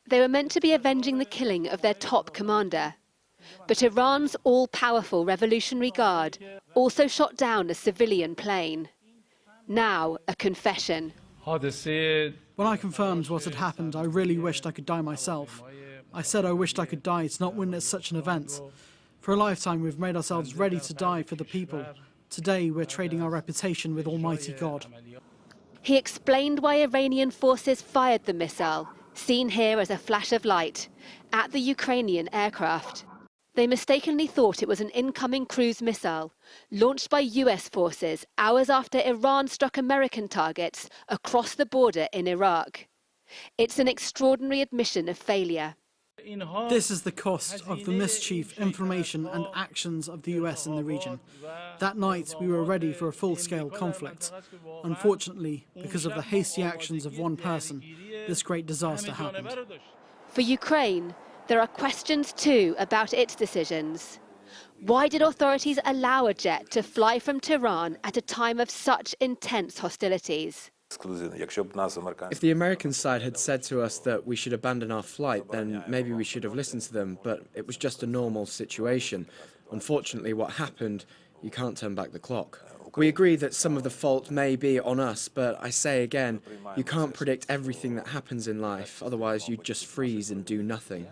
They were meant to be avenging the killing of their top commander. But Iran's all-powerful Revolutionary Guard also shot down a civilian plane. Now, a confession. When I confirmed what had happened, I really wished I could die myself. I said I wished I could die to not witness such an event. For a lifetime, we've made ourselves ready to die for the people. Today, we're trading our reputation with Almighty God. He explained why Iranian forces fired the missile, seen here as a flash of light, at the Ukrainian aircraft. They mistakenly thought it was an incoming cruise missile, launched by US forces hours after Iran struck American targets across the border in Iraq. It's an extraordinary admission of failure. This is the cost of the mischief, information and actions of the US in the region. That night, we were ready for a full-scale conflict. Unfortunately, because of the hasty actions of one person, this great disaster happened. For Ukraine, there are questions too about its decisions. Why did authorities allow a jet to fly from Tehran at a time of such intense hostilities? If the American side had said to us that we should abandon our flight, then maybe we should have listened to them, but it was just a normal situation. Unfortunately, what happened, you can't turn back the clock. We agree that some of the fault may be on us, but I say again, you can't predict everything that happens in life, otherwise you'd just freeze and do nothing.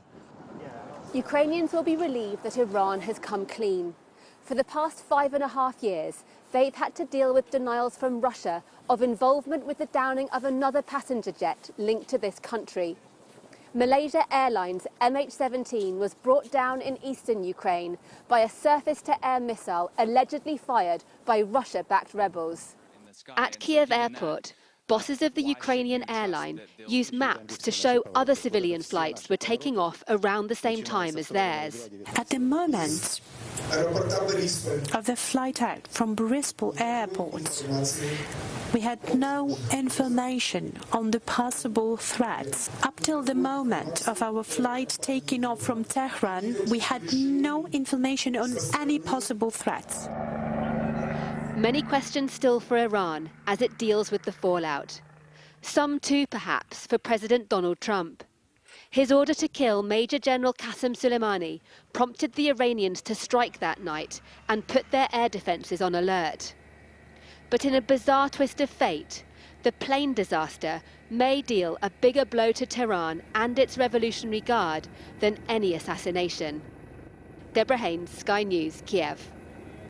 Ukrainians will be relieved that Iran has come clean. For the past 5.5 years, they've had to deal with denials from Russia of involvement with the downing of another passenger jet linked to this country. Malaysia Airlines MH17 was brought down in eastern Ukraine by a surface-to-air missile allegedly fired by Russia-backed rebels. At Kiev airport, bosses of the Ukrainian airline used maps to show other civilian flights were taking off around the same time as theirs. At the moment of the flight out from Boryspil airport, we had no information on the possible threats. Up till the moment of our flight taking off from Tehran, we had no information on any possible threats. Many questions still for Iran as it deals with the fallout. Some too, perhaps, for President Donald Trump. His order to kill Major General Qasem Soleimani prompted the Iranians to strike that night and put their air defences on alert. But in a bizarre twist of fate, the plane disaster may deal a bigger blow to Tehran and its Revolutionary Guard than any assassination. Deborah Haynes, Sky News, Kiev.